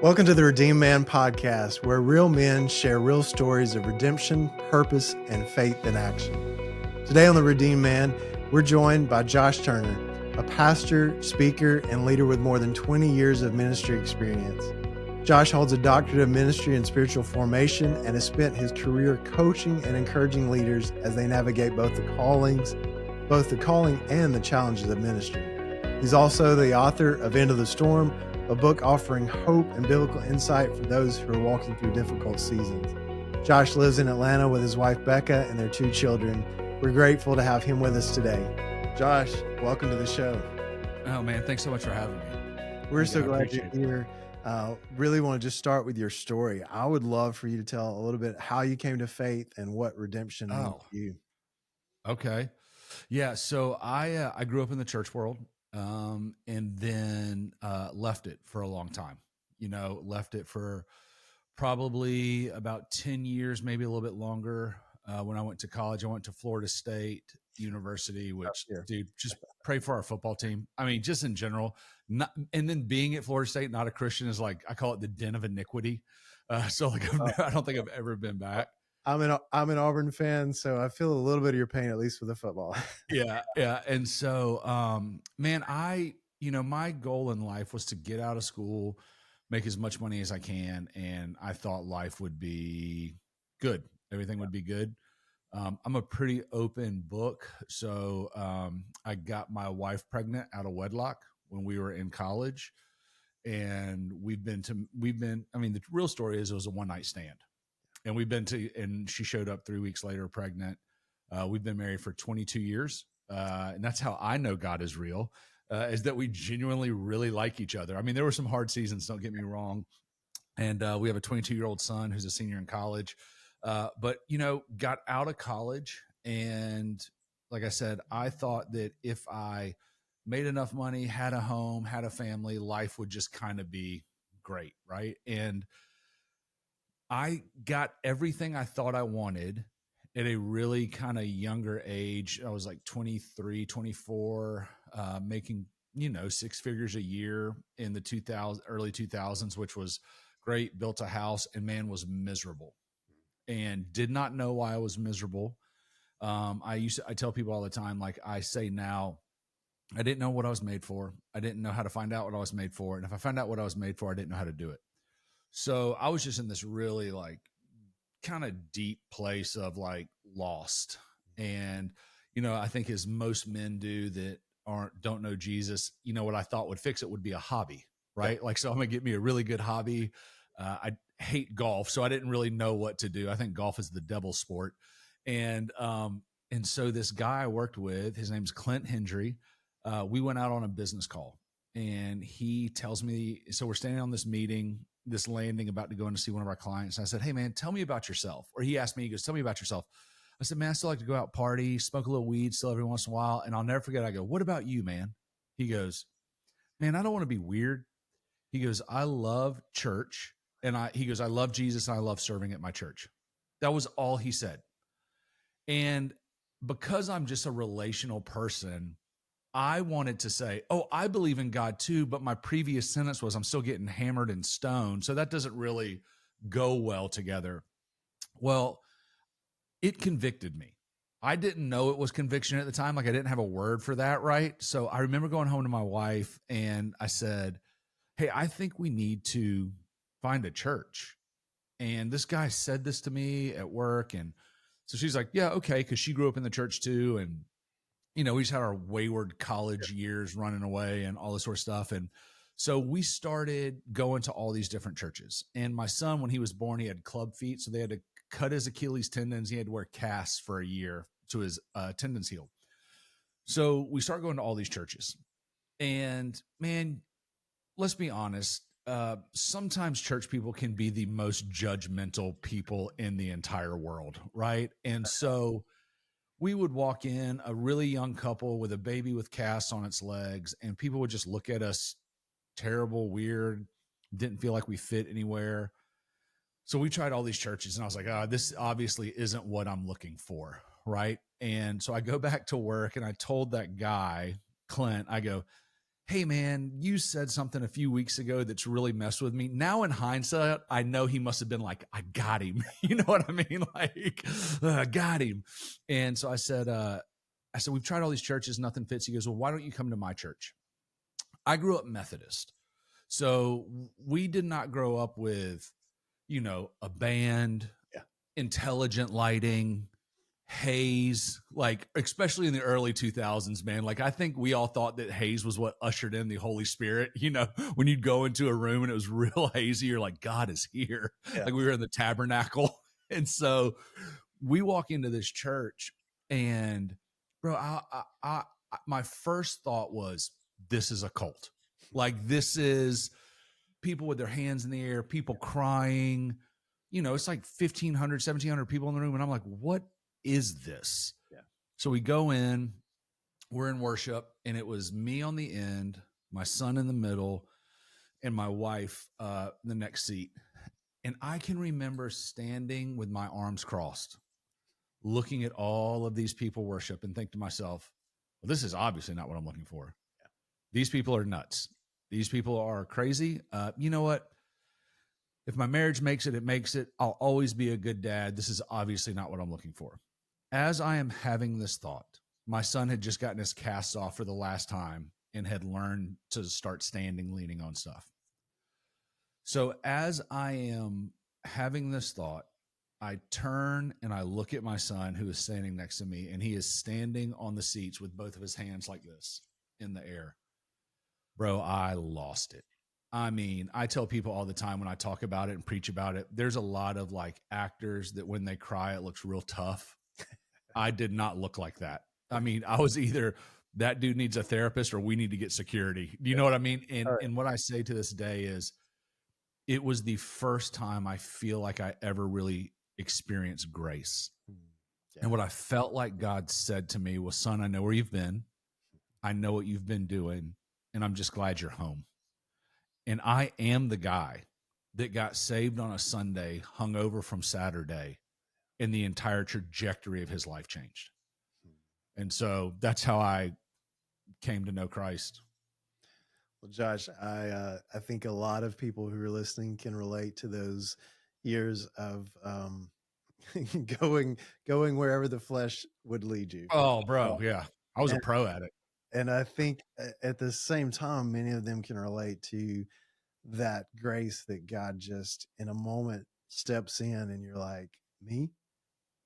Welcome to the Redeemed Man podcast, where real men share real stories of redemption, purpose, and faith in action. Today on the Redeemed Man, we're joined by Josh Turner, a pastor, speaker, and leader with more than 20 years of ministry experience. Josh holds a doctorate of ministry and spiritual formation and has spent his career coaching and encouraging leaders as they navigate both the calling and the challenges of ministry. He's also the author of End of the Storm, a book offering hope and biblical insight for those who are walking through difficult seasons. Josh lives in Atlanta with his wife, Becca, and their 2 children. We're grateful to have him with us today. Josh, welcome to the show. Oh, man, thanks so much for having me. We're so glad you're here. Really want to just start with your story. I would love for you to tell a little bit how you came to faith and what redemption means to you. Okay. Yeah, so I grew up in the church world. And then left it for a long time. Left it for probably about 10 years, maybe a little bit longer. When I went to college, I went to Florida State University, which, dude, just pray for our football team. I mean, just in general. And then being at Florida State, not a Christian, is like, I call it the den of iniquity. I don't think I've ever been back. I'm an Auburn fan, so I feel a little bit of your pain, at least with the football. Yeah. And so, man, my goal in life was to get out of school, make as much money as I can. And I thought life would be good. Everything would be good. I'm a pretty open book. So, I got my wife pregnant out of wedlock when we were in college. And the real story is it was a one-night stand. And and she showed up 3 weeks later pregnant. We've been married for 22 years. And that's how I know God is real, is that we genuinely really like each other. I mean, there were some hard seasons, don't get me wrong. And we have a 22-year-old son who's a senior in college. But, got out of college. And like I said, I thought that if I made enough money, had a home, had a family, life would just kind of be great, right? And I got everything I thought I wanted at a really kind of younger age. I was like 23, 24, making, 6 figures a year in the early 2000s, which was great. Built a house and, man, was miserable and did not know why I was miserable. I tell people all the time, like I say now, I didn't know what I was made for. I didn't know how to find out what I was made for. And if I found out what I was made for, I didn't know how to do it. So I was just in this really like kind of deep place of like lost. And, I think as most men do that don't know Jesus, what I thought would fix it would be a hobby, right? Like, so I'm going to get me a really good hobby. I hate golf, so I didn't really know what to do. I think golf is the devil's sport. And so this guy I worked with, his name's Clint Hendry. We went out on a business call and he tells me, so we're standing on this landing about to go in to see one of our clients. And I said, hey man, tell me about yourself. Or he asked me, he goes, tell me about yourself. I said, man, I still like to go out party, smoke a little weed still every once in a while. And I'll never forget. I go, what about you, man? He goes, man, I don't want to be weird. He goes, I love church. And he goes, I love Jesus and I love serving at my church. That was all he said. And because I'm just a relational person, I wanted to say, oh, I believe in God too, but my previous sentence was I'm still getting hammered and stoned. So that doesn't really go well together. Well, it convicted me. I didn't know it was conviction at the time. Like I didn't have a word for that, right? So I remember going home to my wife and I said, hey, I think we need to find a church. And this guy said this to me at work. And so she's like, yeah, okay. Because she grew up in the church too. And we just had our wayward college years running away and all this sort of stuff. And so we started going to all these different churches. And my son, when he was born, he had club feet. So they had to cut his Achilles tendons. He had to wear casts for a year to his tendons healed. So we started going to all these churches. And man, let's be honest. Sometimes church people can be the most judgmental people in the entire world, right? And so we would walk in, a really young couple with a baby with casts on its legs, and people would just look at us terrible, weird, didn't feel like we fit anywhere. So we tried all these churches, and I was like, this obviously isn't what I'm looking for, right? And so I go back to work, and I told that guy, Clint, I go, hey man, you said something a few weeks ago that's really messed with me. Now in hindsight, I know he must have been like, I got him. You know what I mean? Like, got him. And so I said, we've tried all these churches, nothing fits. He goes, well, why don't you come to my church? I grew up Methodist. So we did not grow up with, a band, Yeah. intelligent lighting, haze, like especially in the early 2000s, man. Like I think we all thought that haze was what ushered in the Holy Spirit. When you'd go into a room and it was real hazy, you're like, God is here. Yeah. Like we were in the tabernacle. And so we walk into this church and bro, my first thought was, this is a cult. Like this is people with their hands in the air, people crying, it's like 1,500, 1,700 people in the room. And I'm like, what is this? Yeah. So we go in, we're in worship, and it was me on the end, my son in the middle, and my wife in the next seat. And I can remember standing with my arms crossed, looking at all of these people worship and think to myself, well, this is obviously not what I'm looking for. Yeah. These people are nuts. These people are crazy. You know what? If my marriage makes it, it makes it. I'll always be a good dad. This is obviously not what I'm looking for. As I am having this thought, my son had just gotten his cast off for the last time and had learned to start standing, leaning on stuff. So as I am having this thought, I turn and I look at my son who is standing next to me, and he is standing on the seats with both of his hands like this in the air. Bro, I lost it. I mean, I tell people all the time when I talk about it and preach about it, there's a lot of like actors that when they cry, it looks real tough. I did not look like that. I mean, I was either that dude needs a therapist or we need to get security. Do you know what I mean? And what I say to this day is it was the first time I feel like I ever really experienced grace. Yeah. And what I felt like God said to me was, son, I know where you've been. I know what you've been doing, and I'm just glad you're home. And I am the guy that got saved on a Sunday, hungover from Saturday, and the entire trajectory of his life changed. And so that's how I came to know Christ. Well, Josh, I think a lot of people who are listening can relate to those years of going wherever the flesh would lead you. Oh, bro, yeah. I was a pro at it. And I think at the same time, many of them can relate to that grace that God just in a moment steps in, and you're like, me?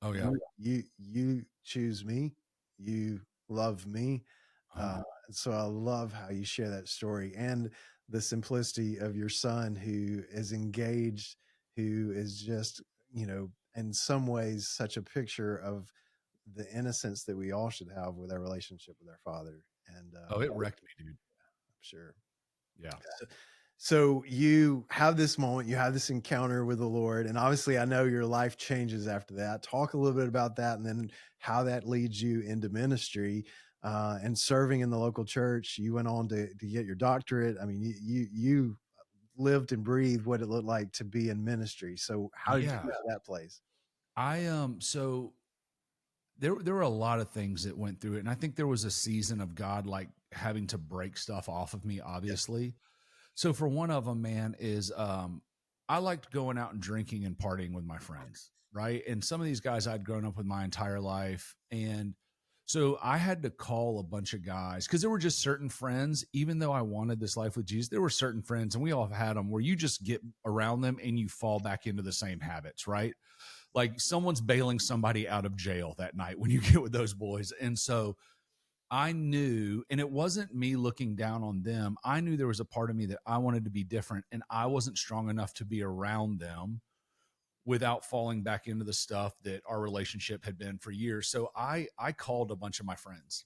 Oh yeah. You choose me. You love me. So I love how you share that story and the simplicity of your son who is engaged, who is just, in some ways such a picture of the innocence that we all should have with our relationship with our father. And it wrecked me, dude. I'm sure. Yeah. So you have this moment, you have this encounter with the Lord, and obviously I know your life changes after that. Talk a little bit about that and then how that leads you into ministry and serving in the local church. You went on to get your doctorate. I mean, you lived and breathed what it looked like to be in ministry. So how did you get to that place? So there were a lot of things that went through it. And I think there was a season of God like having to break stuff off of me, obviously. Yeah. So for one of them, man, is I liked going out and drinking and partying with my friends, right? And some of these guys I'd grown up with my entire life. And so I had to call a bunch of guys because there were just certain friends, even though I wanted this life with Jesus, there were certain friends, and we all had them, where you just get around them and you fall back into the same habits, right? Like someone's bailing somebody out of jail that night when you get with those boys. And so I knew, and it wasn't me looking down on them. I knew there was a part of me that I wanted to be different, and I wasn't strong enough to be around them without falling back into the stuff that our relationship had been for years. So I called a bunch of my friends,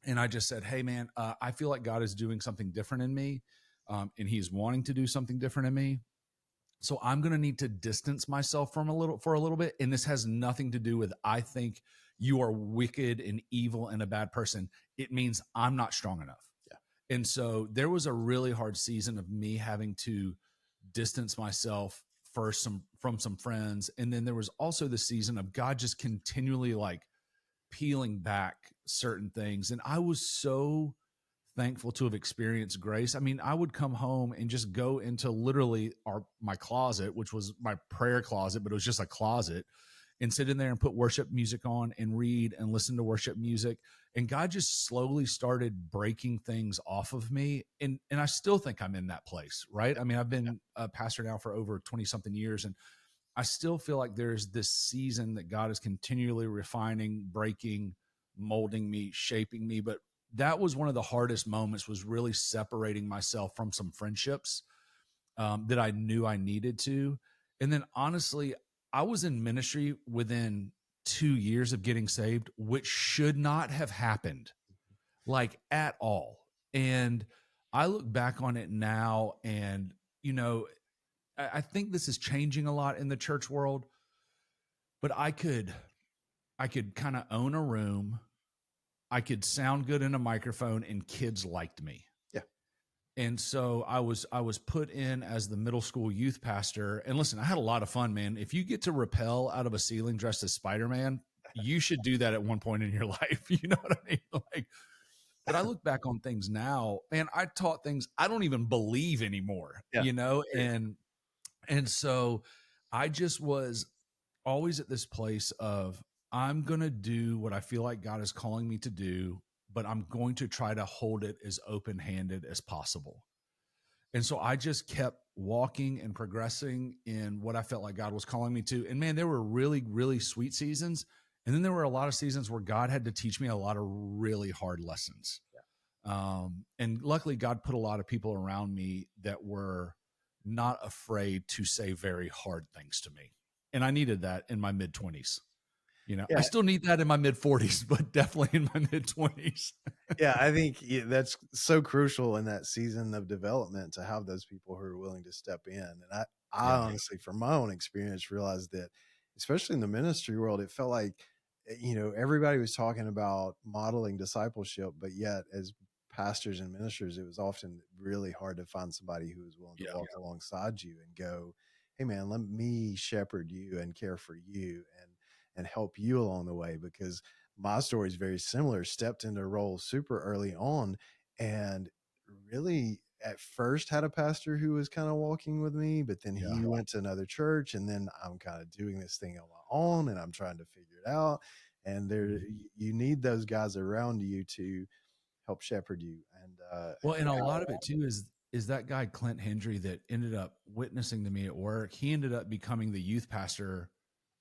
and I just said, hey man, I feel like God is doing something different in me. And he's wanting to do something different in me. So I'm going to need to distance myself for a little bit. And this has nothing to do with, I think you are wicked and evil and a bad person. It means I'm not strong enough. Yeah. And so there was a really hard season of me having to distance myself first from some friends. And then there was also the season of God just continually like peeling back certain things. And I was so thankful to have experienced grace. I mean, I would come home and just go into literally my closet, which was my prayer closet, but it was just a closet, and sit in there and put worship music on and read and listen to worship music. And God just slowly started breaking things off of me. And I still think I'm in that place, right? I mean, I've been a pastor now for over 20 something years, and I still feel like there's this season that God is continually refining, breaking, molding me, shaping me. But that was one of the hardest moments, was really separating myself from some friendships that I knew I needed to. And then honestly, I was in ministry within 2 years of getting saved, which should not have happened, like, at all. And I look back on it now, and, you know, I think this is changing a lot in the church world, but I could kind of own a room. I could sound good in a microphone, and kids liked me. Yeah. And so I was put in as the middle school youth pastor. And listen, I had a lot of fun, man. If you get to rappel out of a ceiling dressed as Spider-Man, you should do that at one point in your life. You know what I mean? Like, but I look back on things now, man, I taught things I don't even believe anymore, Yeah. you know? And so I just was always at this place of, I'm going to do what I feel like God is calling me to do, but I'm going to try to hold it as open-handed as possible. And so I just kept walking and progressing in what I felt like God was calling me to. And man, there were really, really sweet seasons. And then there were a lot of seasons where God had to teach me a lot of really hard lessons. And luckily, God put a lot of people around me that were not afraid to say very hard things to me. And I needed that in my mid-20s. You know, Yeah. I still need that in my mid-40s, but definitely in my mid-20s. Yeah, I think that's so crucial in that season of development, to have those people who are willing to step in. And I Yeah. honestly, from my own experience, realized that, especially in the ministry world, it felt like, everybody was talking about modeling discipleship, but yet as pastors and ministers, it was often really hard to find somebody who was willing to walk alongside you and go, "Hey man, let me shepherd you and care for you and help you along the way." Because my story is very similar. Stepped into a role super early on, and really at first had a pastor who was kind of walking with me, but then he went to another church, and then I'm kind of doing this thing on my own, and I'm trying to figure it out. And you need those guys around you to help shepherd you. Well, and a lot of it too is that guy Clint Hendry that ended up witnessing to me at work. He ended up becoming the youth pastor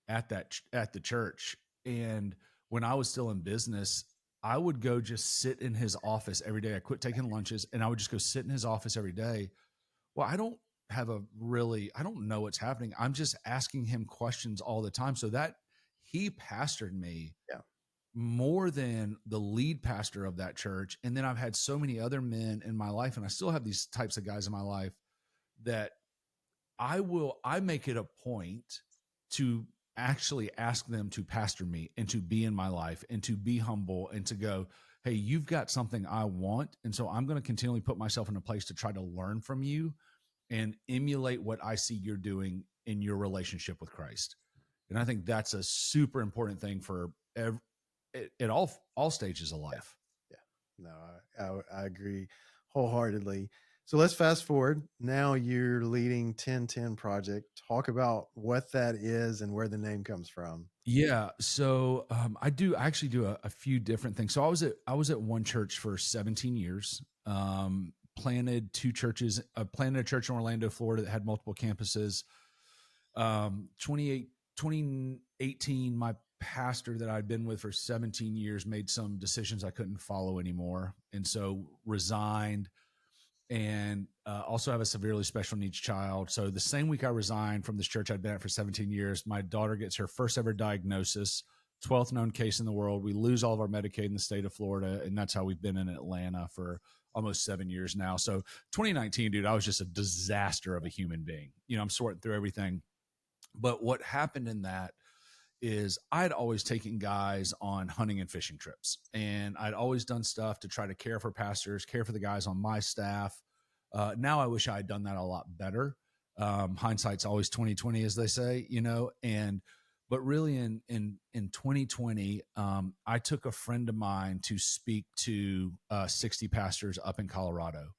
at the church. And when I was still in business, I would go just sit in his office every day. I quit taking lunches, and I would just go sit in his office every day. Well, I don't know what's happening. I'm just asking him questions all the time. So that he pastored me more than the lead pastor of that church. And then I've had so many other men in my life, and I still have these types of guys in my life, that I make it a point to actually ask them to pastor me and to be in my life and to be humble and to go, "Hey, you've got something I want. And so I'm going to continually put myself in a place to try to learn from you and emulate what I see you're doing in your relationship with Christ." And I think that's a super important thing for at all stages of life. Yeah. No, I agree wholeheartedly. So let's fast forward. Now you're leading 1010 Project. Talk about what that is and where the name comes from. Yeah. So I actually do a few different things. So I was at one church for 17 years. Planted two churches. Planted a church in Orlando, Florida, that had multiple campuses. 2018, my pastor that I'd been with for 17 years made some decisions I couldn't follow anymore, and so resigned. And also have a severely special needs child. So the same week I resigned from this church I'd been at for 17 years, my daughter gets her first ever diagnosis, 12th known case in the world. We lose all of our Medicaid in the state of Florida, and that's how we've been in Atlanta for almost 7 years now. So 2019, dude, I was just a disaster of a human being. You know, I'm sorting through everything. But what happened in that is I'd always taken guys on hunting and fishing trips, and I'd always done stuff to try to care for pastors, care for the guys on my staff. Now I wish I had done that a lot better. Hindsight's always 2020, as they say, you know, But really in 2020, I took a friend of mine to speak to 60 pastors up in Colorado.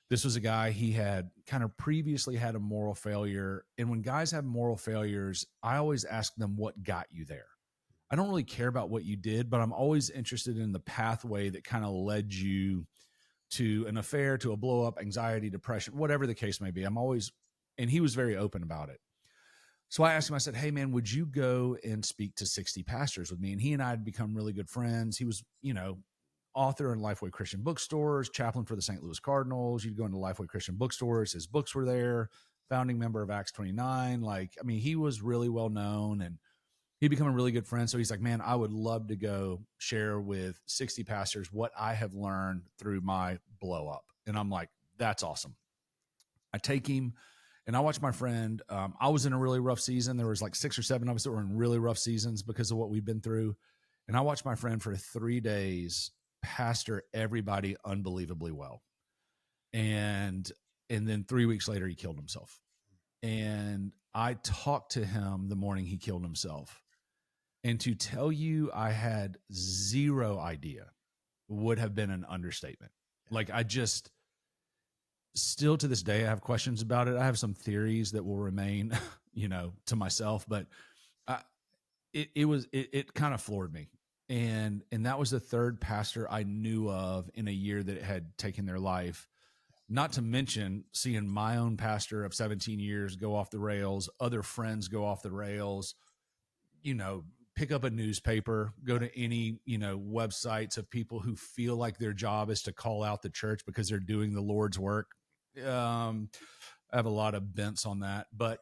This was a guy, he had kind of previously had a moral failure. And when guys have moral failures, I always ask them, what got you there? I don't really care about what you did, but I'm always interested in the pathway that kind of led you to an affair, to a blow up, anxiety, depression, whatever the case may be. And he was very open about it. So I asked him, I said, hey man, would you go and speak to 60 pastors with me? And he and I had become really good friends. He was, author in Lifeway Christian bookstores, chaplain for the St. Louis Cardinals. You'd go into Lifeway Christian bookstores. His books were there, founding member of Acts 29. He was really well known and he became a really good friend. So he's like, man, I would love to go share with 60 pastors what I have learned through my blow up. And I'm like, that's awesome. I take him and I watch my friend. I was in a really rough season. There was like 6 or 7 of us that were in really rough seasons because of what we've been through. And I watched my friend for 3 days pastor everybody unbelievably well. And then 3 weeks later, he killed himself. And I talked to him the morning he killed himself. And to tell you I had zero idea would have been an understatement. Still to this day, I have questions about it. I have some theories that will remain, to myself, but it kind of floored me. And that was the third pastor I knew of in a year that had taken their life. Not to mention seeing my own pastor of 17 years go off the rails, other friends go off the rails, pick up a newspaper, go to any, websites of people who feel like their job is to call out the church because they're doing the Lord's work. I have a lot of bents on that. But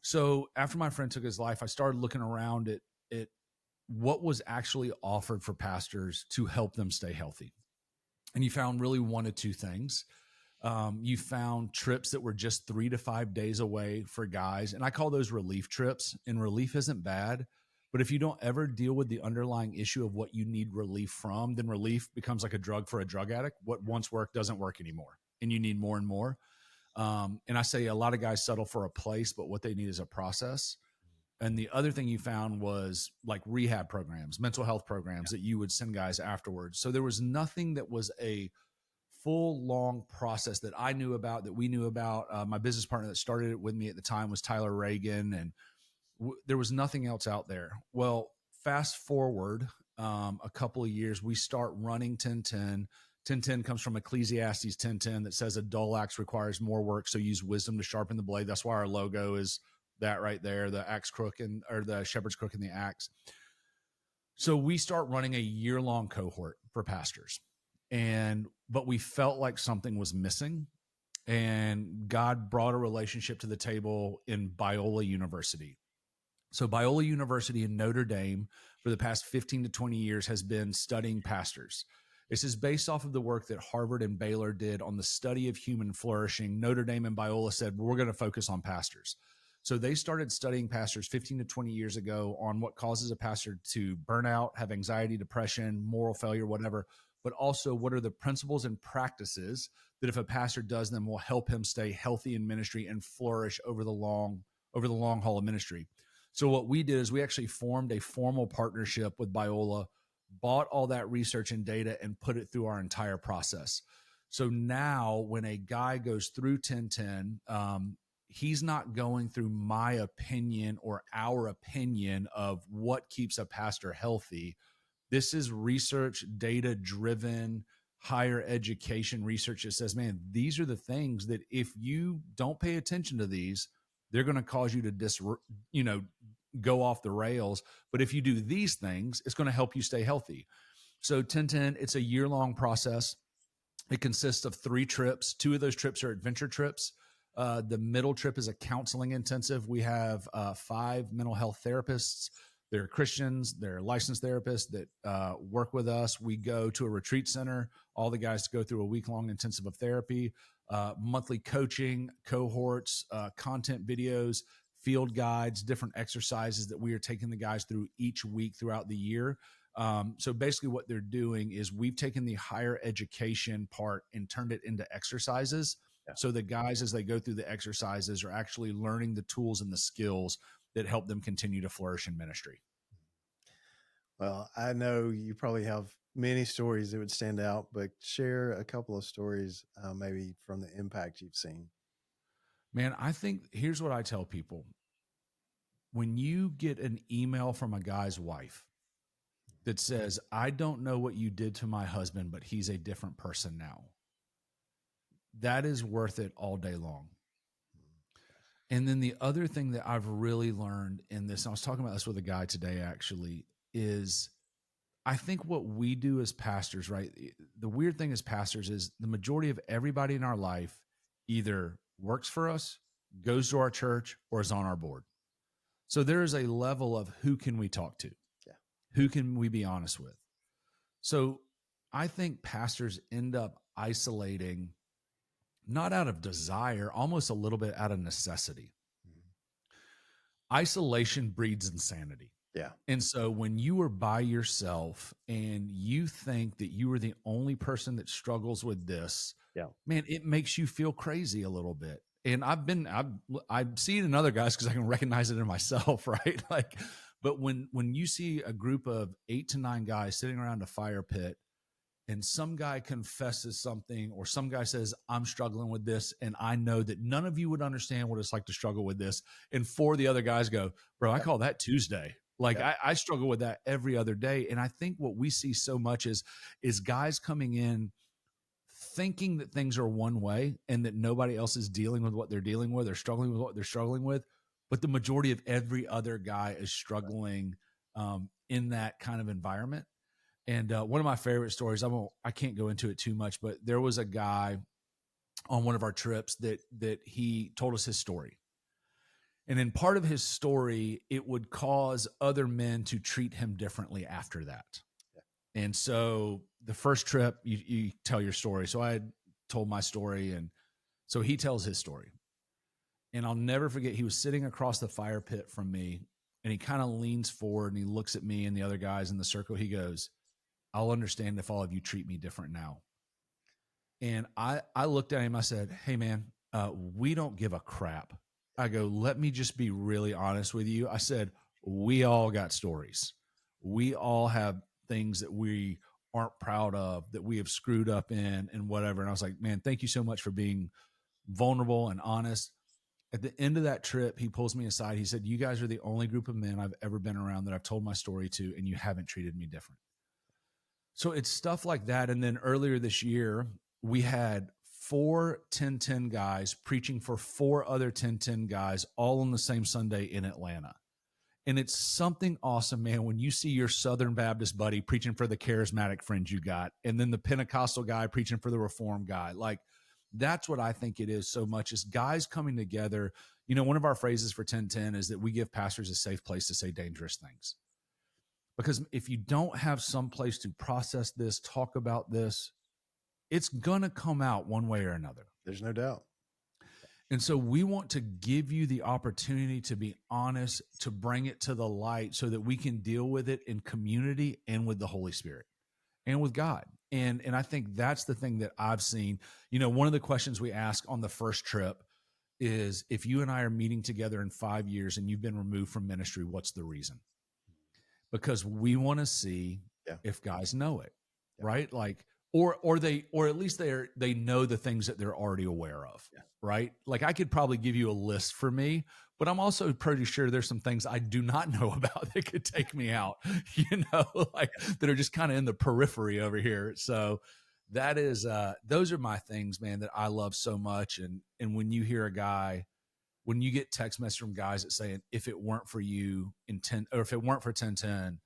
so after my friend took his life, I started looking around at what was actually offered for pastors to help them stay healthy. And you found really one of two things. You found trips that were just 3 to 5 days away for guys. And I call those relief trips. And relief isn't bad. But if you don't ever deal with the underlying issue of what you need relief from, then relief becomes like a drug for a drug addict. What once worked doesn't work anymore. And you need more and more. And I say a lot of guys settle for a place, but what they need is a process. And the other thing you found was like rehab programs, mental health programs that you would send guys afterwards. So there was nothing that was a full, long process that I knew about, that we knew about. My business partner that started it with me at the time was Tyler Reagan, and there was nothing else out there. Well, fast forward a couple of years, we start running 1010. 1010 comes from Ecclesiastes 1010 that says a dull axe requires more work, so use wisdom to sharpen the blade. That's why our logo is that right there, the axe crook or the shepherd's crook and the axe. So we start running a year-long cohort for pastors. But we felt like something was missing, and God brought a relationship to the table in Biola University. So Biola University in Notre Dame for the past 15 to 20 years has been studying pastors. This is based off of the work that Harvard and Baylor did on the study of human flourishing. Notre Dame and Biola said, we're going to focus on pastors. So they started studying pastors 15 to 20 years ago on what causes a pastor to burn out, have anxiety, depression, moral failure, whatever, but also what are the principles and practices that if a pastor does them will help him stay healthy in ministry and flourish over the long haul of ministry. So what we did is we actually formed a formal partnership with Biola, bought all that research and data and put it through our entire process. So now when a guy goes through 1010, he's not going through my opinion or our opinion of what keeps a pastor healthy. This is research, data-driven, higher education research that says, man, these are the things that if you don't pay attention to these, they're going to cause you to go off the rails. But if you do these things, it's going to help you stay healthy. So 1010, it's a year-long process. It consists of 3 trips. 2 of those trips are adventure trips. The middle trip is a counseling intensive. We have 5 mental health therapists. They're Christians. They're licensed therapists that work with us. We go to a retreat center. All the guys go through a week-long intensive of therapy, monthly coaching, cohorts, content videos, field guides, different exercises that we are taking the guys through each week throughout the year. So basically what they're doing is we've taken the higher education part and turned it into exercises. Yeah. So the guys, as they go through the exercises, are actually learning the tools and the skills that helped them continue to flourish in ministry. Well, I know you probably have many stories that would stand out, but share a couple of stories, maybe from the impact you've seen. Man, I think here's what I tell people. When you get an email from a guy's wife that says, I don't know what you did to my husband, but he's a different person now, that is worth it all day long. And then the other thing that I've really learned in this, and I was talking about this with a guy today actually, is I think what we do as pastors, right? The weird thing as pastors is the majority of everybody in our life either works for us, goes to our church, or is on our board. So there is a level of who can we talk to? Yeah. Who can we be honest with? So I think pastors end up isolating, not out of desire, almost a little bit out of necessity. Isolation breeds insanity. Yeah. And so when you are by yourself and you think that you are the only person that struggles with this, man, it makes you feel crazy a little bit. And I've seen it in other guys because I can recognize it in myself, right? Like, but when you see a group of 8 to 9 guys sitting around a fire pit, and some guy confesses something, or some guy says, I'm struggling with this, and I know that none of you would understand what it's like to struggle with this. And 4 of the other guys go, bro, I call that Tuesday. Like I struggle with that every other day. And I think what we see so much is guys coming in thinking that things are one way and that nobody else is dealing with what they're dealing with or struggling with what they're struggling with. But the majority of every other guy is struggling in that kind of environment. And one of my favorite stories, I can't go into it too much, but there was a guy on one of our trips that he told us his story. And in part of his story, it would cause other men to treat him differently after that. Yeah. And so the first trip, you tell your story. So I had told my story, and so he tells his story. And I'll never forget, he was sitting across the fire pit from me, and he kind of leans forward and he looks at me and the other guys in the circle. He goes, I'll understand if all of you treat me different now. And I looked at him, I said, hey man, we don't give a crap. I go, let me just be really honest with you. I said, we all got stories. We all have things that we aren't proud of, that we have screwed up in and whatever. And I was like, man, thank you so much for being vulnerable and honest. At the end of that trip, he pulls me aside. He said, you guys are the only group of men I've ever been around that I've told my story to, and you haven't treated me different. So it's stuff like that. And then earlier this year, we had 4 10-10 guys preaching for 4 other 10-10 guys all on the same Sunday in Atlanta. And it's something awesome, man, when you see your Southern Baptist buddy preaching for the charismatic friends you got, and then the Pentecostal guy preaching for the Reformed guy. Like, that's what I think it is so much, is guys coming together. You know, one of our phrases for 10-10 is that we give pastors a safe place to say dangerous things. Because if you don't have some place to process this, talk about this, it's going to come out one way or another. There's no doubt. And so we want to give you the opportunity to be honest, to bring it to the light so that we can deal with it in community and with the Holy Spirit and with God. And I think that's the thing that I've seen. You know, one of the questions we ask on the first trip is, if you and I are meeting together in 5 years and you've been removed from ministry, what's the reason? Because we want to see if guys know it, right? Like, or at least they know the things that they're already aware of, right? Like, I could probably give you a list for me, but I'm also pretty sure there's some things I do not know about that could take me out, you know, like that are just kind of in the periphery over here. So that is, those are my things, man, that I love so much. And when you hear a guy, when you get text messages from guys that saying, if it weren't for you or if it weren't for 10-10,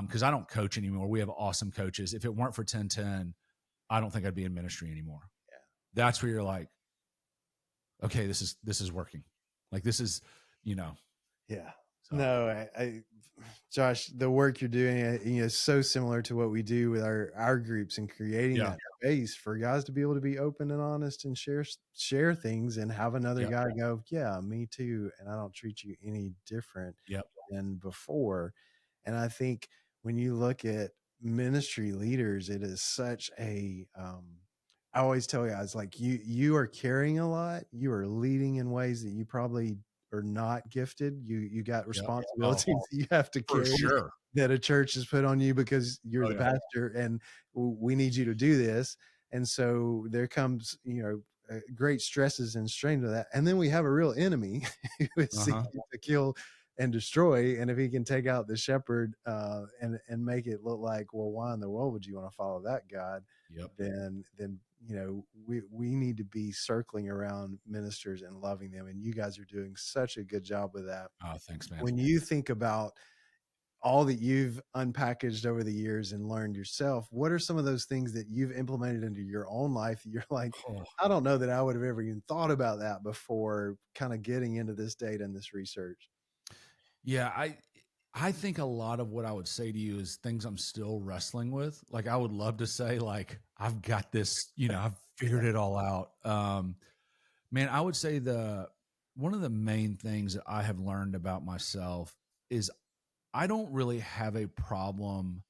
because I don't coach anymore. We have awesome coaches. If it weren't for 10-10, I don't think I'd be in ministry anymore. Yeah. That's where you're like, okay, this is working. Like, this is, you know. Yeah. So. No, Josh, the work you're doing, you know, is so similar to what we do with our groups, and creating that space for guys to be able to be open and honest and share things, and have another guy go, yeah, me too, and I don't treat you any different than before. And I think when you look at ministry leaders, it is such a I always tell guys, like, you are carrying a lot, you are leading in ways that you probably are not gifted. You got Yep. Oh, responsibilities that you have to for carry sure. that a church has put on you because you're Oh, the yeah. pastor, and we need you to do this. And so there comes, great stresses and strain to that. And then we have a real enemy who is Uh-huh. seeking to kill and destroy. And if he can take out the shepherd, and make it look like, well, why in the world would you want to follow that God? Yep. Then we need to be circling around ministers and loving them. And you guys are doing such a good job with that. Oh, thanks, man. When you think about all that you've unpackaged over the years and learned yourself, what are some of those things that you've implemented into your own life that you're like, Oh, I don't know that I would have ever even thought about that before kind of getting into this data and this research? yeah. I think a lot of what I would say to you is things I'm still wrestling with. Like I would love to say, like, I've got this, I've figured it all out. Man, I would say one of the main things that I have learned about myself is I don't really have a problem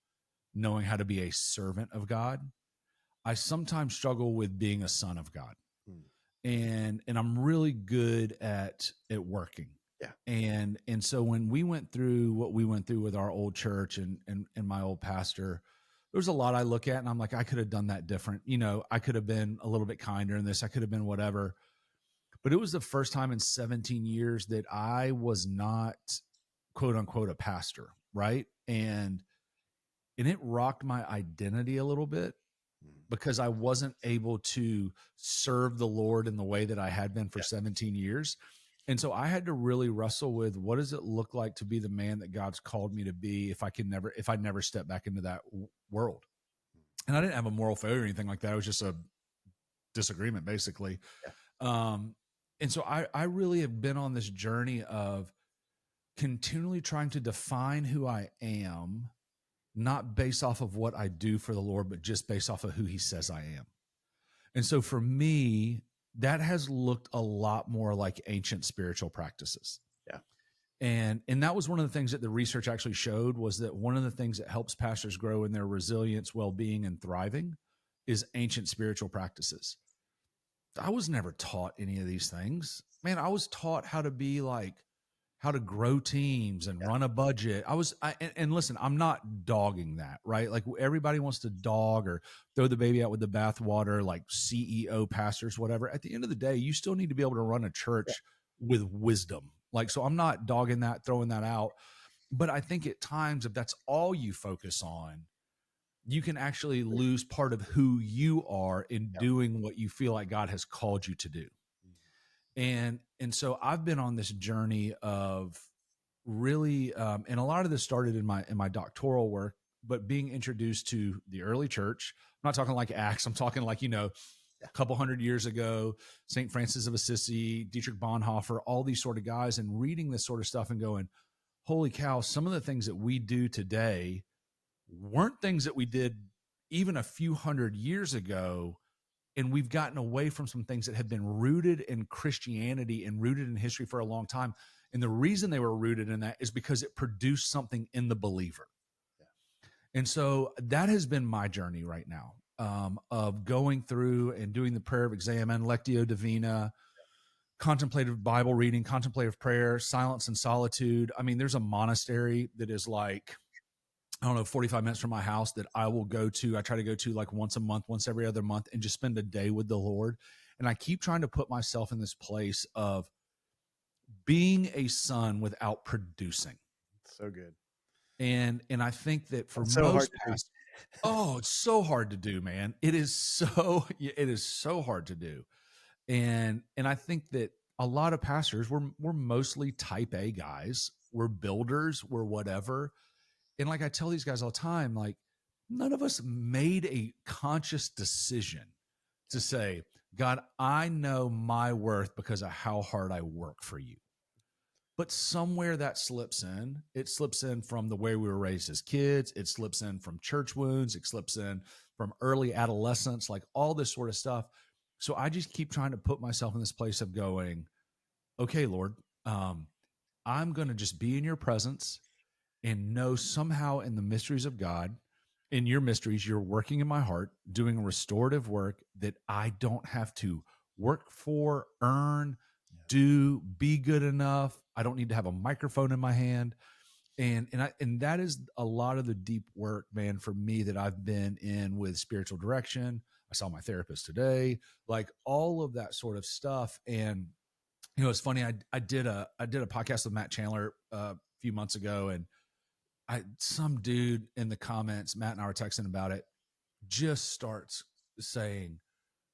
knowing how to be a servant of God. I sometimes struggle with being a son of God. Mm. And I'm really good at working. Yeah. And so when we went through what we went through with our old church and my old pastor, there's a lot I look at and I'm like, I could have done that different. I could have been a little bit kinder in this. I could have been whatever. But it was the first time in 17 years that I was not, quote unquote, a pastor, right? And it rocked my identity a little bit Mm. because I wasn't able to serve the Lord in the way that I had been for Yeah. 17 years. And so I had to really wrestle with, what does it look like to be the man that God's called me to be if I never step back into that world. And I didn't have a moral failure or anything like that. It was just a disagreement, basically. Yeah. And so I really have been on this journey of continually trying to define who I am, not based off of what I do for the Lord, but just based off of who he says I am. And so for me, that has looked a lot more like ancient spiritual practices. Yeah. And that was one of the things that the research actually showed, was that one of the things that helps pastors grow in their resilience, well-being, and thriving is ancient spiritual practices. I was never taught any of these things. Man, I was taught how to grow teams and run a budget. And listen, I'm not dogging that, right? Like everybody wants to dog or throw the baby out with the bathwater, like CEO pastors, whatever. At the end of the day, you still need to be able to run a church with wisdom. Like, so I'm not dogging that, throwing that out. But I think at times, if that's all you focus on, you can actually lose part of who you are in doing what you feel like God has called you to do. And so I've been on this journey of really, and a lot of this started in my doctoral work, but being introduced to the early church. I'm not talking like Acts. I'm talking like, a couple hundred years ago, St. Francis of Assisi, Dietrich Bonhoeffer, all these sort of guys, and reading this sort of stuff and going, holy cow, some of the things that we do today weren't things that we did even a few hundred years ago. And we've gotten away from some things that have been rooted in Christianity and rooted in history for a long time. And the reason they were rooted in that is because it produced something in the believer. And so that has been my journey right now, of going through and doing the prayer of examen, lectio divina, contemplative Bible reading, contemplative prayer, silence and solitude. I mean, there's a monastery that is like, I don't know, 45 minutes from my house that I will go to. I try to go to like once a month, once every other month, and just spend a day with the Lord. And I keep trying to put myself in this place of being a son without producing. So good. And I think that for It's so hard most to do. pastors, it's so hard to do, man. It is so hard to do. And I think that a lot of pastors, we're mostly type A guys. We're builders, we're whatever. And like I tell these guys all the time, like none of us made a conscious decision to say, God, I know my worth because of how hard I work for you. But somewhere that slips in. It slips in from the way we were raised as kids. It slips in from church wounds. It slips in from early adolescence, like all this sort of stuff. So I just keep trying to put myself in this place of going, okay, Lord, I'm going to just be in your presence and know somehow in the mysteries of God, in your mysteries, you're working in my heart, doing restorative work that I don't have to work for, earn, be good enough. I don't need to have a microphone in my hand. And that is a lot of the deep work, man, for me that I've been in with spiritual direction. I saw my therapist today, like all of that sort of stuff. And it's funny. I did a podcast with Matt Chandler a few months ago, and some dude in the comments, Matt and I were texting about it, just starts saying,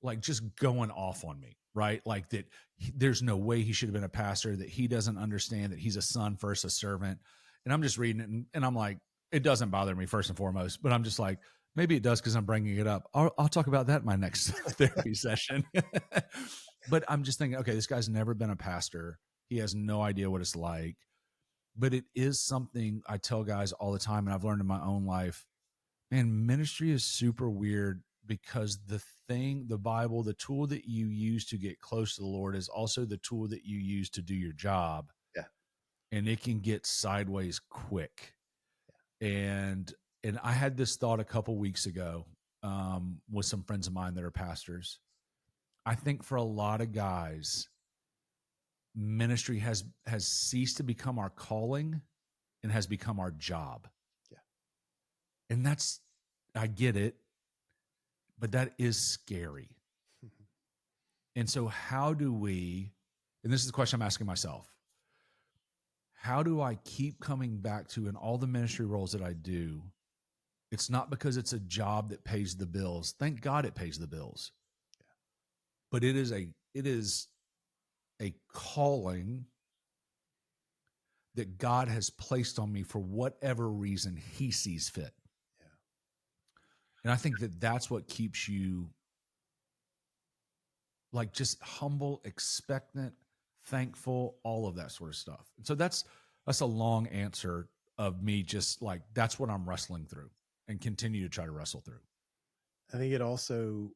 like, just going off on me, right? Like that there's no way he should have been a pastor, that he doesn't understand that he's a son first, a servant. And I'm just reading it, and I'm like, it doesn't bother me first and foremost, but I'm just like, maybe it does because I'm bringing it up. I'll talk about that in my next therapy session. But I'm just thinking, okay, this guy's never been a pastor. He has no idea what it's like. But it is something I tell guys all the time, and I've learned in my own life. Man, ministry is super weird because the Bible, the tool that you use to get close to the Lord is also the tool that you use to do your job. Yeah. And it can get sideways quick. And I had this thought a couple weeks ago with some friends of mine that are pastors. I think for a lot of guys, ministry has ceased to become our calling and has become our job. Yeah. And I get it, but that is scary. And so how do we, and this is the question I'm asking myself, how do I keep coming back to, in all the ministry roles that I do, it's not because it's a job that pays the bills. Thank God it pays the bills. Yeah. But it is a calling that God has placed on me for whatever reason he sees fit. Yeah. And I think that that's what keeps you like just humble, expectant, thankful, all of that sort of stuff. And so that's a long answer of me, just like, that's what I'm wrestling through and continue to try to wrestle through. I think it also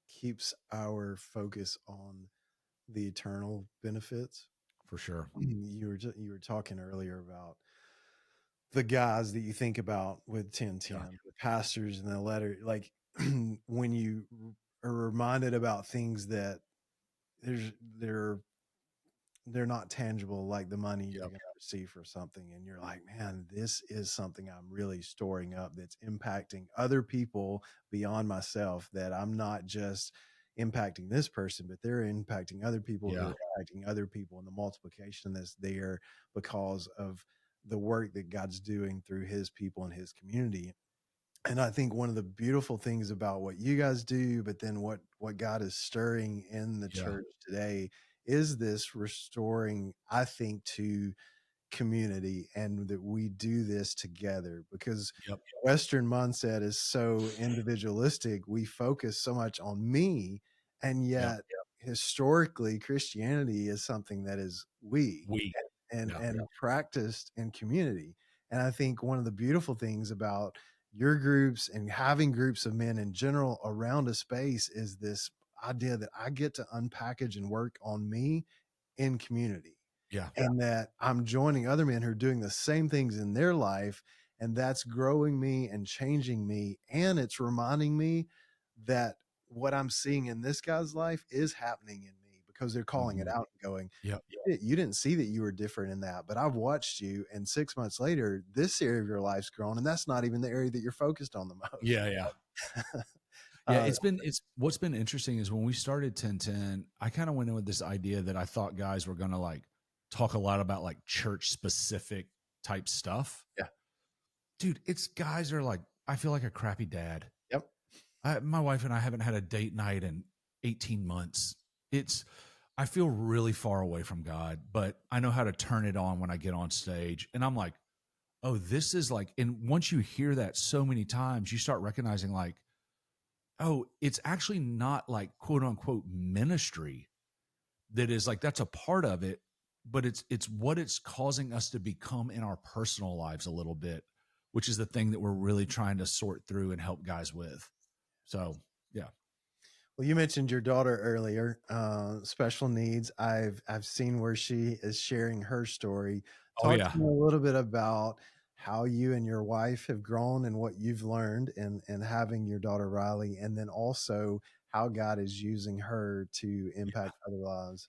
keeps our focus on the eternal benefits. For sure. You were talking earlier about the guys that you think about with 1010, the pastors and the letter, like when you are reminded about things that they're not tangible, like the money you're Yep. going to receive for something, and you're like, man, this is something I'm really storing up that's impacting other people beyond myself, that I'm not just impacting this person, but they're impacting other people who are impacting other people, and the multiplication that's there because of the work that God's doing through his people and his community. And I think one of the beautiful things about what you guys do, but then what God is stirring in the church today, is this restoring, I think, to community, and that we do this together, because Western mindset is so individualistic. We focus so much on me, and yet historically Christianity is something that is we and practiced in community. And I think one of the beautiful things about your groups and having groups of men in general around a space is this idea that I get to unpackage and work on me in community. And that I'm joining other men who are doing the same things in their life, and that's growing me and changing me. And it's reminding me that what I'm seeing in this guy's life is happening in me, because they're calling it out and going, you didn't see that you were different in that, but I've watched you, and 6 months later, this area of your life's grown, and that's not even the area that you're focused on the most. It's what's been interesting is when we started 1010, I kind of went in with this idea that I thought guys were going to like talk a lot about like church specific type stuff. Dude, it's guys are like, I feel like a crappy dad. My wife and I haven't had a date night in 18 months. I feel really far away from God, but I know how to turn it on when I get on stage. And I'm like, oh, this is like, and once you hear that so many times, you start recognizing like, oh, it's actually not like quote unquote ministry that is like, that's a part of it, but it's what it's causing us to become in our personal lives a little bit, which is the thing that we're really trying to sort through and help guys with. So, yeah. Well, you mentioned your daughter earlier, special needs. I've seen where she is sharing her story. Talk to me a little bit about how you and your wife have grown and what you've learned in having your daughter Riley, and then also how God is using her to impact other lives.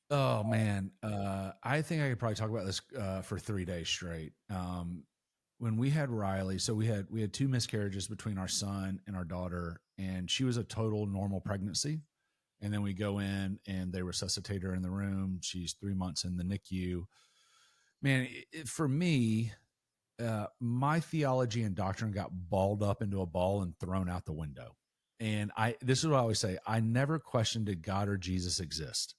Oh man, I think I could probably talk about this for 3 days straight. When we had Riley, so we had two miscarriages between our son and our daughter, and she was a total normal pregnancy. And then we go in and they resuscitate her in the room. She's 3 months in the NICU. Man, for me, my theology and doctrine got balled up into a ball and thrown out the window. And this is what I always say: I never questioned did God or Jesus exist.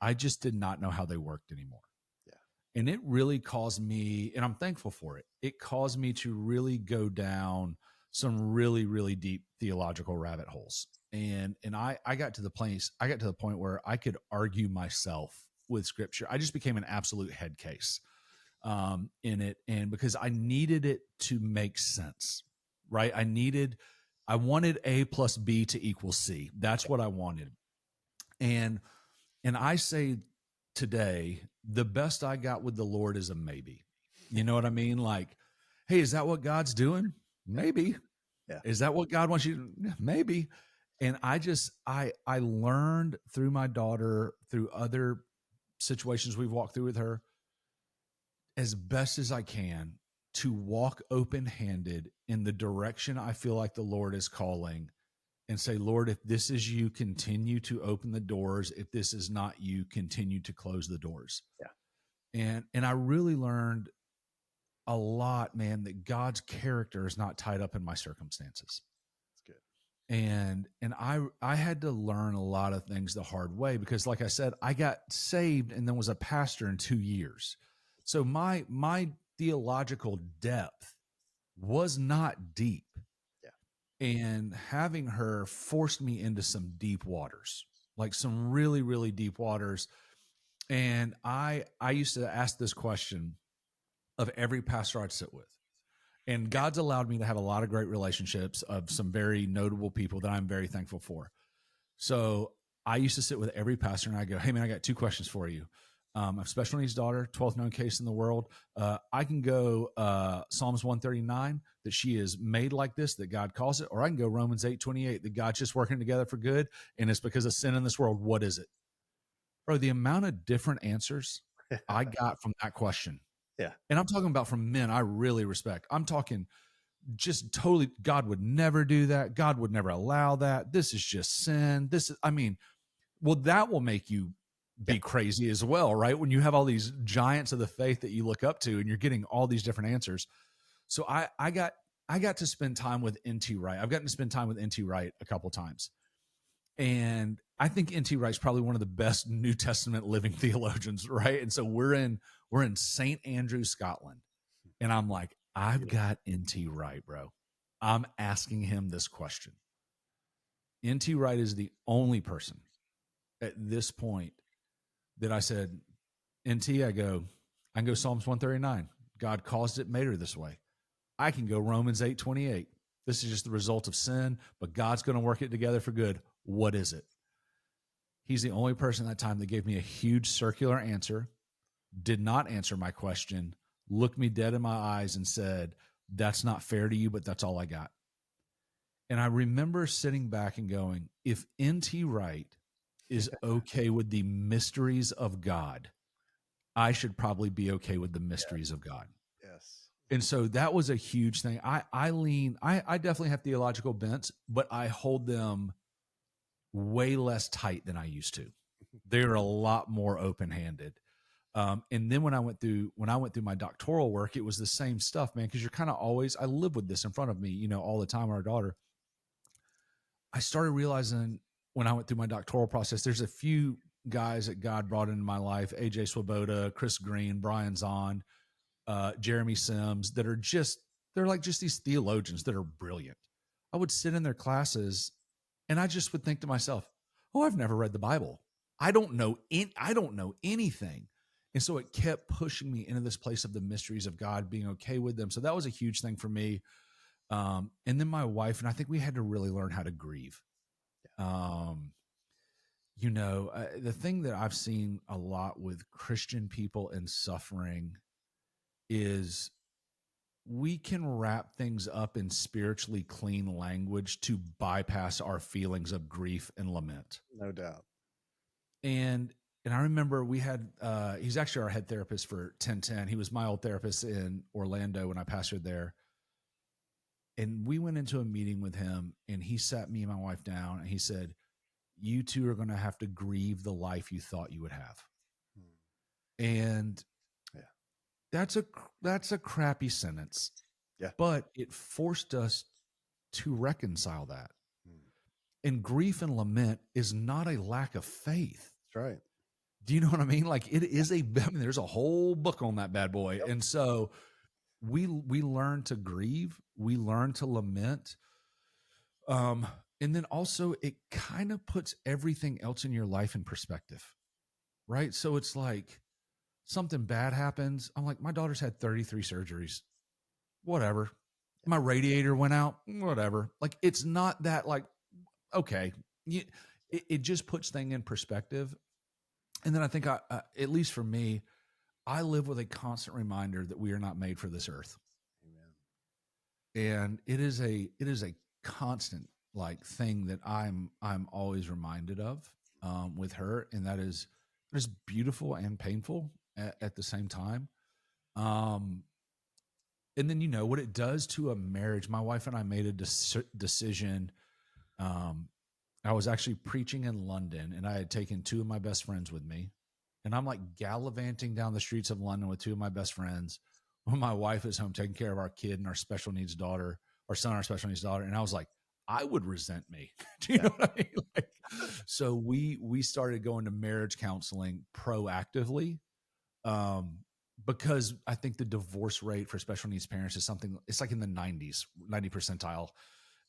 I just did not know how they worked anymore. Yeah. And it really caused me, and I'm thankful for it. It caused me to really go down some really, really deep theological rabbit holes. And I got to the point where I could argue myself with scripture. I just became an absolute head case in it. And because I needed it to make sense, right? I wanted A plus B to equal C. That's what I wanted. And I say today, the best I got with the Lord is a maybe. You know what I mean? Like, hey, is that what God's doing? Maybe. Yeah. Is that what God wants you to do? Maybe. And I learned through my daughter, through other situations we've walked through with her, as best as I can, to walk open-handed in the direction I feel like the Lord is calling, and say, Lord, if this is you, continue to open the doors. If this is not you, continue to close the doors. Yeah. And I really learned a lot, man, that God's character is not tied up in my circumstances. That's good. And I had to learn a lot of things the hard way, because like I said, I got saved and then was a pastor in 2 years. So my theological depth was not deep. And having her forced me into some deep waters, like some really, really deep waters. And I used to ask this question of every pastor I'd sit with. And God's allowed me to have a lot of great relationships of some very notable people that I'm very thankful for. So I used to sit with every pastor and I go, hey man, I got 2 questions for you. I'm a special needs daughter, 12th known case in the world. I can go Psalms 139, that she is made like this, that God calls it, or I can go Romans 8:28, that God's just working together for good, and it's because of sin in this world. What is it? Bro, the amount of different answers I got from that question. Yeah. And I'm talking about from men I really respect. I'm talking just totally, God would never do that. God would never allow that. This is just sin. Well, that will make you be crazy as well, right? When you have all these giants of the faith that you look up to and you're getting all these different answers. So I got to spend time with NT Wright. I've gotten to spend time with NT Wright a couple times. And I think NT Wright's probably one of the best New Testament living theologians, right? And so we're in St. Andrews, Scotland. And I'm like, I've got NT Wright, bro. I'm asking him this question. NT Wright is the only person at this point that I said, NT, I can go Psalms 139. God caused it, made her this way. I can go Romans 8:28. This is just the result of sin, but God's going to work it together for good. What is it? He's the only person at that time that gave me a huge circular answer, did not answer my question, looked me dead in my eyes and said, that's not fair to you, but that's all I got. And I remember sitting back and going, if NT Wright is okay with the mysteries of God, I should probably be okay with the mysteries of God. Yes. And so that was a huge thing. I definitely have theological bents, but I hold them way less tight than I used to. They're a lot more open-handed. And then when I went through my doctoral work, it was the same stuff, man, because you're kind of always, I live with this in front of me, all the time, our daughter. I started realizing when I went through my doctoral process, there's a few guys that God brought into my life, AJ Swoboda, Chris Green, Brian Zahn, Jeremy Sims, they're like just these theologians that are brilliant. I would sit in their classes and I just would think to myself, oh, I've never read the Bible. I don't know anything. And so it kept pushing me into this place of the mysteries of God, being okay with them. So that was a huge thing for me. And then my wife, and I think we had to really learn how to grieve. The thing that I've seen a lot with Christian people in suffering is we can wrap things up in spiritually clean language to bypass our feelings of grief and lament. No doubt. And And I remember we had, he's actually our head therapist for 1010. He was my old therapist in Orlando when I pastored there. And we went into a meeting with him, and he sat me and my wife down, and he said, you two are going to have to grieve the life you thought you would have. And Yeah. that's a crappy sentence. Yeah. But it forced us to reconcile that. And grief and lament is not a lack of faith. That's right. Do you know what I mean? Like it is there's a whole book on that bad boy. Yep. And so we learn to grieve, we learn to lament. And then also it kind of puts everything else in your life in perspective, right? So it's like something bad happens. I'm like, my daughter's had 33 surgeries, whatever. My radiator went out, whatever. Like, it's not that like, okay, it just puts things in perspective. And then I think at least for me, I live with a constant reminder that we are not made for this earth. Amen. And it is a constant like thing that I'm always reminded of with her. And that is beautiful and painful at the same time. And then, you know, what it does to a marriage. My wife and I made a decision. I was actually preaching in London, and I had taken two of my best friends with me. And I'm like gallivanting down the streets of London with two of my best friends when my wife is home taking care of our kid and our special needs daughter, our son, our special needs daughter. And I was like, I would resent me. Do you know what I mean? Like, so we started going to marriage counseling proactively. Because I think the divorce rate for special needs parents is something, it's like in the 90 percentile.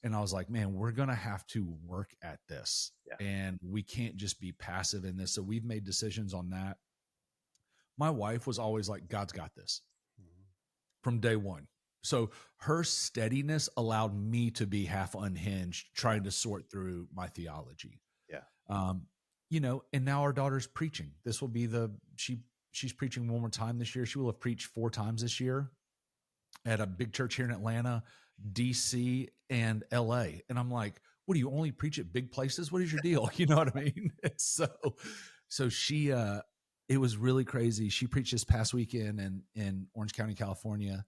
And I was like, man, we're going to have to work at this. Yeah. And we can't just be passive in this. So we've made decisions on that. My wife was always like, God's got this from day one. So her steadiness allowed me to be half unhinged, trying to sort through my theology. Yeah. You know, and now our daughter's preaching. This will be she's preaching one more time this year. She will have preached 4 times this year at a big church here in Atlanta, DC, and LA. And I'm like, what do you only preach at big places? What is your deal? You know what I mean? So she, it was really crazy. She preached this past weekend in Orange County, California.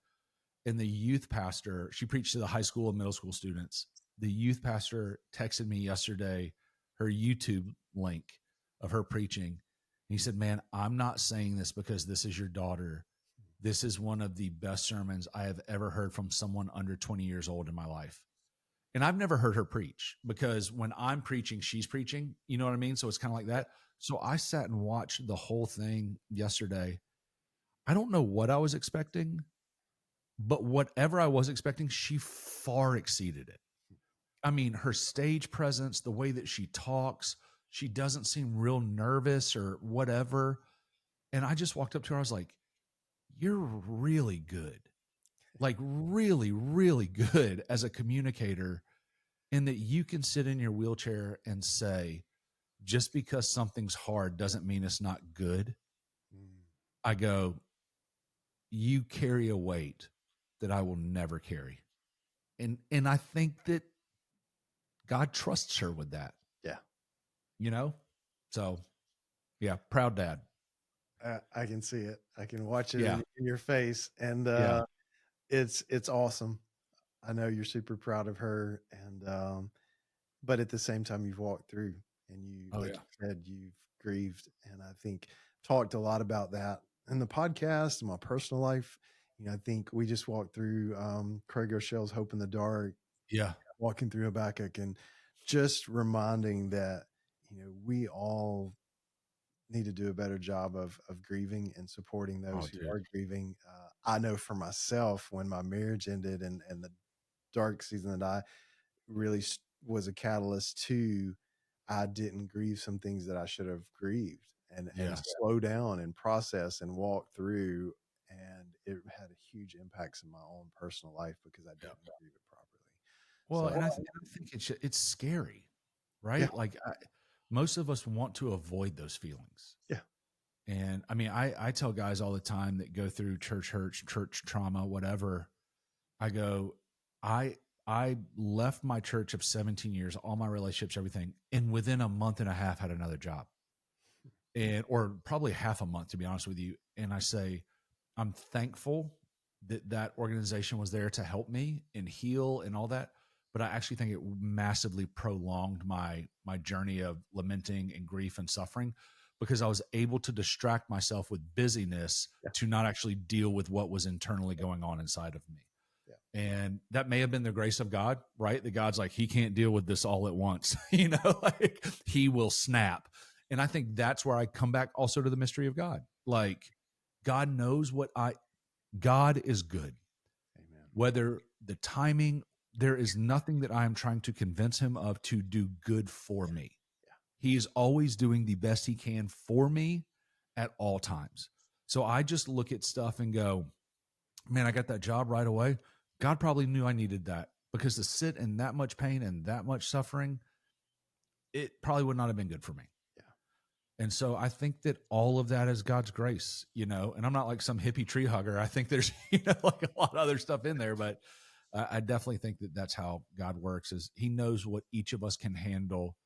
And the youth pastor, she preached to the high school and middle school students. The youth pastor texted me yesterday her YouTube link of her preaching. And he said, man, I'm not saying this because this is your daughter. This is one of the best sermons I have ever heard from someone under 20 years old in my life. And I've never heard her preach because when I'm preaching, she's preaching. You know what I mean? So it's kind of like that. So I sat and watched the whole thing yesterday. I don't know what I was expecting, but whatever I was expecting, she far exceeded it. I mean, her stage presence, the way that she talks, she doesn't seem real nervous or whatever. And I just walked up to her. I was like, you're really good, like really, really good as a communicator, in that you can sit in your wheelchair and say, just because something's hard doesn't mean it's not good. I go, you carry a weight that I will never carry. And I think that God trusts her with that. Yeah. You know? So yeah, proud dad. I can see it. I can watch it in your face. And it's awesome. I know you're super proud of her. And but at the same time, you've walked through and you said, you've grieved. And I think talked a lot about that in the podcast, in my personal life. You know, I think we just walked through Craig Rochelle Hope in the Dark. Yeah. Walking through Habakkuk, and just reminding that, you know, we all need to do a better job of grieving and supporting those who are grieving. I know for myself, when my marriage ended and the dark season that I really was a catalyst to, I didn't grieve some things that I should have grieved and slow down and process and walk through. And it had a huge impacts in my own personal life because I didn't grieve it properly. Well, and I think it's scary, right? Yeah. Like most of us want to avoid those feelings. Yeah. And I mean, I tell guys all the time that go through church hurts, church trauma, whatever. I go, I left my church of 17 years, all my relationships, everything, and within a month and a half had another job. or probably half a month, to be honest with you. And I say, I'm thankful that that organization was there to help me and heal and all that. But I actually think it massively prolonged my journey of lamenting and grief and suffering, because I was able to distract myself with busyness Yeah. to not actually deal with what was internally going on inside of me. Yeah. And that may have been the grace of God, right? That God's like, he can't deal with this all at once, like he will snap. And I think that's where I come back also to the mystery of God. Like, God knows God is good. Amen. Whether the timing, there is nothing that I am trying to convince him of to do good for me. Yeah. He is always doing the best he can for me at all times. So I just look at stuff and go, man, I got that job right away. God probably knew I needed that, because to sit in that much pain and that much suffering, it probably would not have been good for me. Yeah. And so I think that all of that is God's grace, and I'm not like some hippie tree hugger. I think there's, like a lot of other stuff in there, but I definitely think that that's how God works, is he knows what each of us can handle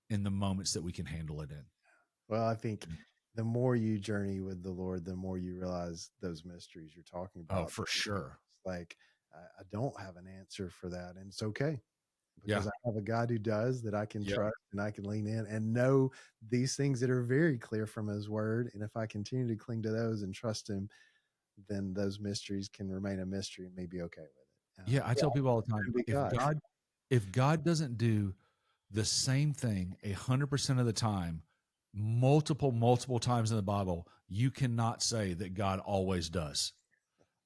in the moments that we can handle it in. Well, I think the more you journey with the Lord, the more you realize those mysteries you're talking about. Oh, for sure. It's like, I don't have an answer for that, and it's okay, because Yeah. I have a God who does, that I can Yep. trust, and I can lean in and know these things that are very clear from his word. And if I continue to cling to those and trust him, then those mysteries can remain a mystery and me be okay with it. Yeah. I tell people all the time, Be God. if God doesn't do the same thing 100% of the time, multiple times in the Bible, you cannot say that God always does.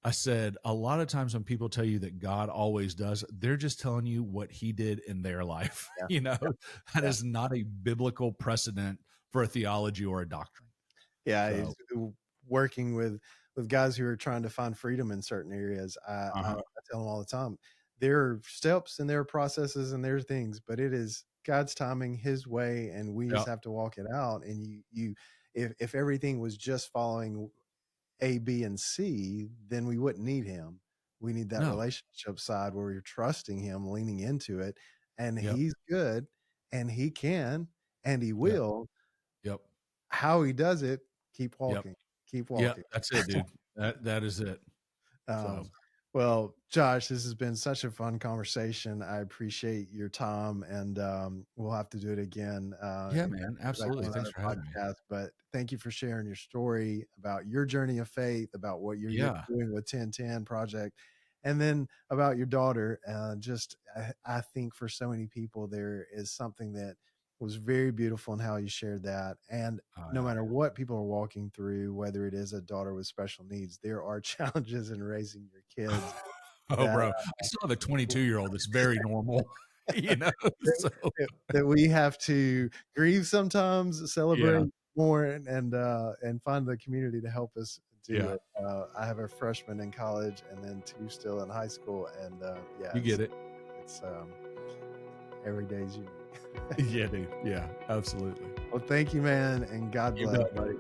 I said, a lot of times when people tell you that God always does, they're just telling you what he did in their life. Yeah. That is not a biblical precedent for a theology or a doctrine. Yeah, So, it's working with guys who are trying to find freedom in certain areas. I tell them all the time, there are steps and there are processes and there are things, but it is God's timing, his way, and we just yep, have to walk it out. And if everything was just following A, B, and C, then we wouldn't need him. We need that no, relationship side where you're trusting him, leaning into it, and yep, he's good, and he can, and he yep, will. yep, How he does it, keep yep, walking, keep yep. walking. That's it, dude. That is it. So, Well, Josh, this has been such a fun conversation. I appreciate your time, and we'll have to do it again. yeah, man, Like absolutely. on Thanks another for having me. podcast. But thank you for sharing your story about your journey of faith, about what you're Yeah. doing with 1010 Project, and then about your daughter. I think for so many people, there is something that was very beautiful in how you shared that. And no Yeah. matter what people are walking through, whether it is a daughter with special needs, there are challenges in raising your kids Oh, that bro, I still have a 22-year-old that's very normal, you know. So, that we have to grieve sometimes, yeah, celebrate more, and find the community to help us do yeah, it. I have a freshman in college and then two still in high school, and yeah, you get it. it's every day's unique. Yeah, dude. Yeah, absolutely. Well, thank you, man, and God You bless. bet, buddy.